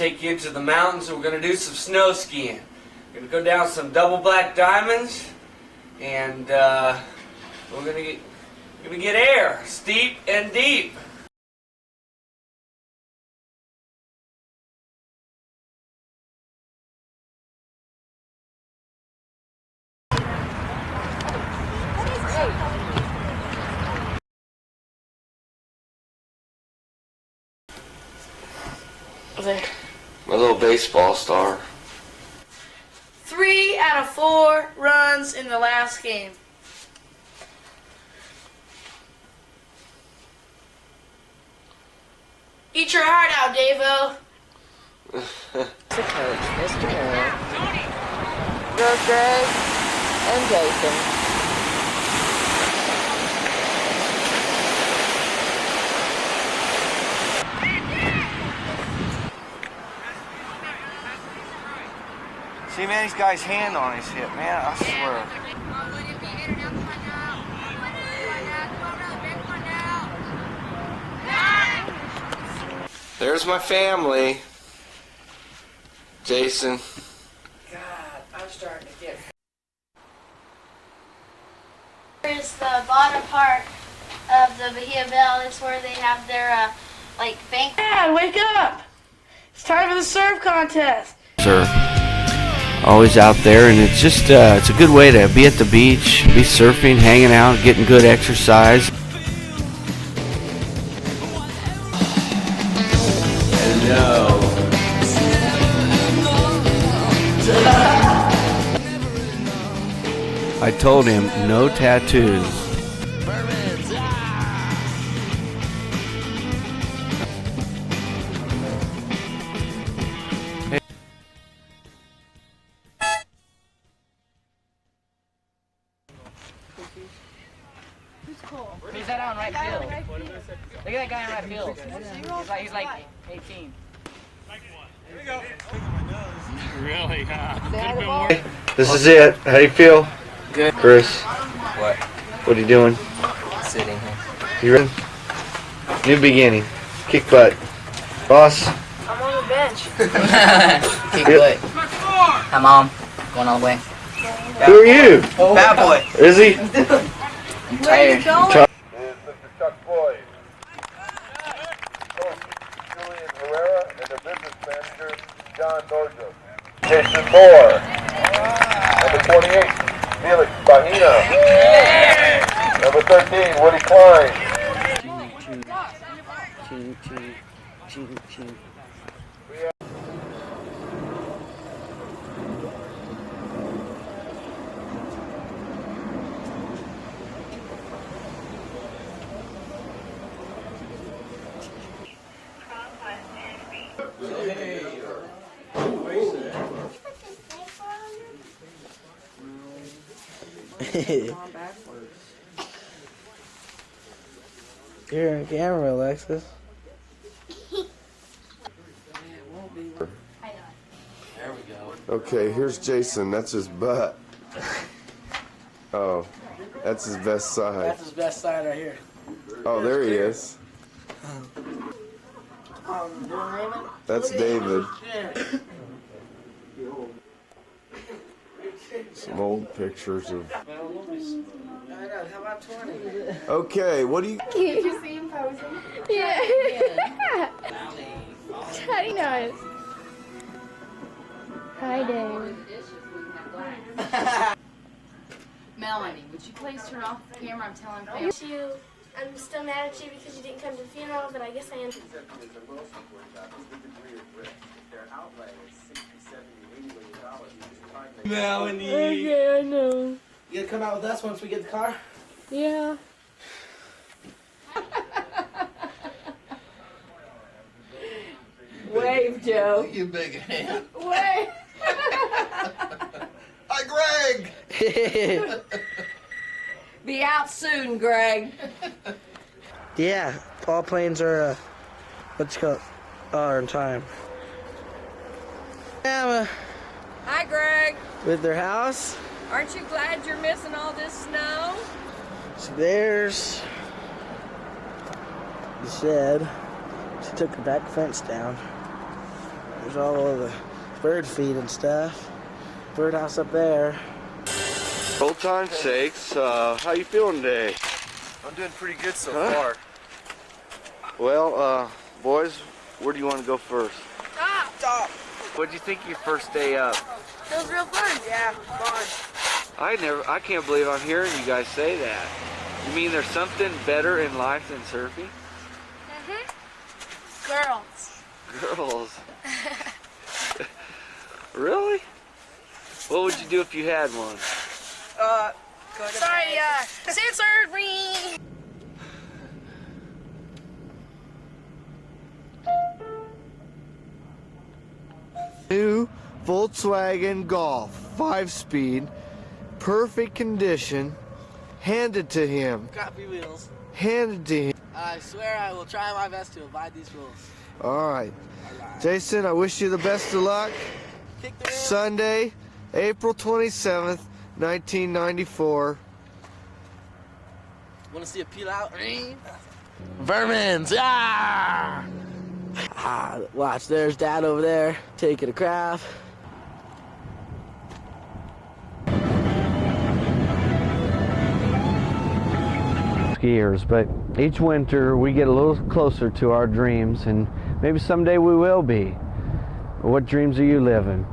take you to the mountains and we're going to do some snow skiing. We're going to go down some double black diamonds and we're going to get air, steep and deep. My little baseball star. 3 out of 4 runs in the last game. Eat your heart out, Davo. The coach, Mr. Moore. Go Greg and Jason. See, man, he's got his hand on his hip, man, I swear. There's my family. Jason. God, I'm starting to get... Here's the bottom part of the Bahia Bell. It's where they have their, like, bank. Dad, wake up! It's time for the surf contest. Sir. Always out there, and it's just it's a good way to be at the beach, be surfing, hanging out, getting good exercise. Hello. I told him no tattoos. Who's that on right field? Look at that guy on right field. He's like 18. Here we go. Really? Huh? This is it. How do you feel? Good. Chris. What? What are you doing? Sitting here. You ready? New beginning. Kick butt. Boss. I'm on the bench. Kick butt. Hi, Mom. Going all the way. Who are you? Bad boy. Is he? I'm tired. Chuck. Is Mr. Chuck Boyd, Coach Julian Herrera, and the business manager, John Dojo. Jason Moore. Number 28, Felix Bahina. Number 13, Woody Klein. You're on camera, Alexis. Okay, here's Jason. That's his butt. Oh, that's his best side. That's his best side right here. Oh, there he is. That's David. Some old pictures of... How about 20? Okay, what do you... Did you see him posing? Yeah. Teddy knows. Hi, Dave. Melanie, would you please turn off the camera? I'm telling family. I'm still mad at you because you didn't come to the funeral, but I guess I am. Melanie. Okay, I know. You gonna come out with us once we get the car? Yeah. Wave, Joe. You big hand. Wave. Hi, Greg. Be out soon, Greg. Yeah, all planes are, what's it called? Are in time. Yeah, Hi, Greg. with their house. Aren't you glad you're missing all this snow? So there's the shed. She took the back fence down. There's all of the bird feed and stuff. Birdhouse up there. Old time's sakes, how you feeling today? I'm doing pretty good so far. Well, boys, where do you want to go first? Top. What'd you think your first day up? It was real fun. Yeah, fun. I can't believe I'm hearing you guys say that. You mean there's something better in life than surfing? Girls. Girls. Really? What would you do if you had one? Go to Sorry, censored me. New Volkswagen Golf, 5-speed, perfect condition. Handed to him. Crappy wheels. Handed to him. I swear I will try my best to abide these rules. All right. Jason, I wish you the best of luck. Kick the wheel. Sunday, April 27th, 1994. Want to see it peel out? Vermins! Yeah! Watch, there's Dad over there taking a crap. Skiers, but each winter we get a little closer to our dreams, and maybe someday we will be. What dreams are you living?